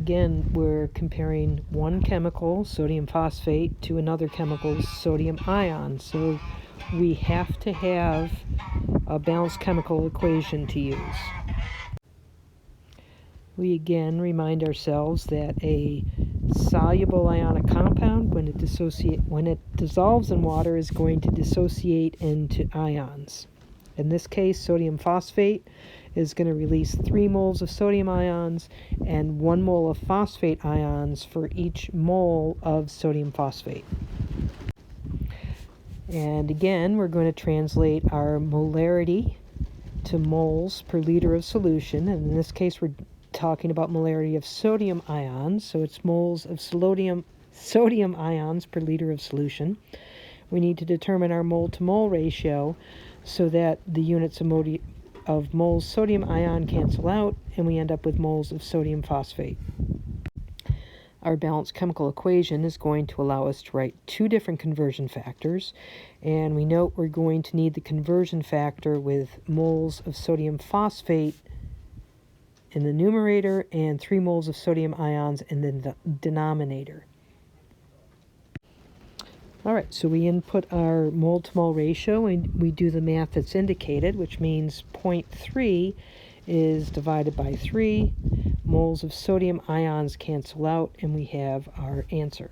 again, we're comparing one chemical, sodium phosphate, to another chemical, sodium ion. So we have to have a balanced chemical equation to use. We again remind ourselves that a soluble ionic compound, when it dissolves in water, is going to dissociate into ions. In this case, sodium phosphate is going to release 3 moles of sodium ions and 1 mole of phosphate ions for each mole of sodium phosphate. And again, we're going to translate our molarity to moles per liter of solution. And in this case, we're talking about molarity of sodium ions, so it's moles of sodium ions per liter of solution. We need to determine our mole-to-mole ratio so that the units of moles sodium ion cancel out, and we end up with moles of sodium phosphate. Our balanced chemical equation is going to allow us to write 2 different conversion factors, and we note we're going to need the conversion factor with moles of sodium phosphate in the numerator and 3 moles of sodium ions in the denominator. All right, so we input our mole-to-mole ratio and we do the math that's indicated, which means 0.3 is divided by 3. Moles of sodium ions cancel out and we have our answer.